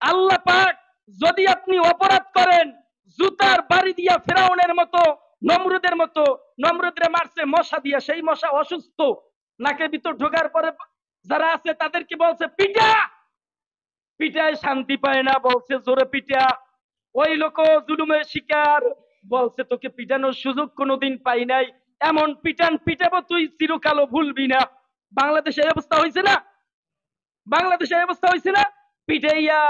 আল্লাহ পাক যদি আপনি অপরাধ করেন, জুতার বাড়ি দিয়া ফেরাউনের মতো, নমরুদের মতো, নমরুদরে মারছে মশা দিয়া, সেই মশা অসুস্থ, নাকের ভিতর ঢোকার পরে যারা আছে তাদেরকে বলছে পিটা, পিটায় শান্তি পায় না, বলছে জোরে পিটা। ওই লোক জুলুমের শিকার, বলছে তোকে পিটানোর সুযোগ কোনোদিন পাই নাই, এমন পিটান পিটাবো তুই চিরকালও ভুলবি না। বাংলাদেশে এই অবস্থা হয়েছে না? বাংলাদেশে এই অবস্থা হয়েছে না? পিটাইয়া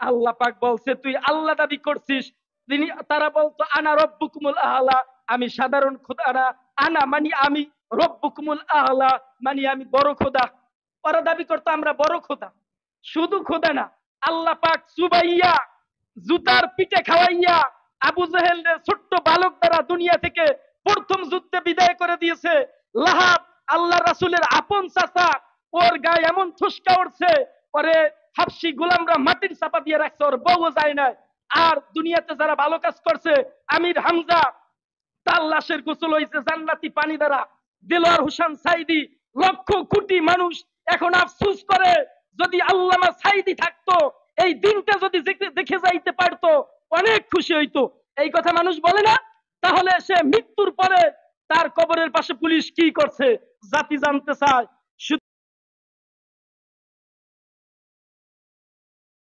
আল্লাহ পাক বলছে তুই আল্লাহ দাবি করছিস। তিনি তারা বলতো আনা রব্বুকুমুল আহলা, আমি সাধারণ খোদা না, আনা মানি আমি, রব্বুকুমুল আহলা মানি আমি বড় খোদা। ওরা দাবি করতো আমরা বড় খোদা। শুধু খোদা না, আল্লাহ পাক সুবাইয়া জুতার পিঠে খাওয়াইয়া আবু জেহেল ছোট্ট বালক দ্বারা দুনিয়া থেকে প্রথম যুদ্ধে বিদায় করে দিয়েছে। লাহাব আল্লাহ রাসূলের আপন চাচা, ওর গায়ে এমন ঠুসকা উঠছে, পরে হাবশি গোলামরা মাটির চাপা দিয়ে রাখছে, ওর বউ যায় না। আর দুনিয়াতে যারা ভালো কাজ করছে, আমির হামজা তার লাশের গোসল হয়েছে জান্নাতি পানি দ্বারা। দেলোয়ার হোসেন সাইদি, লক্ষ কোটি মানুষ এখন আফসোস করে, যদি আল্লামা সাইদি থাকতো, এই দিনটা যদি দেখে যাইতে পারতো, অনেক খুশি হইতো। এই কথা মানুষ বলে না? তাহলে সে মৃত্যুর পরে তার কবরের পাশে পুলিশ কি করছে জাতি জানতে চায়।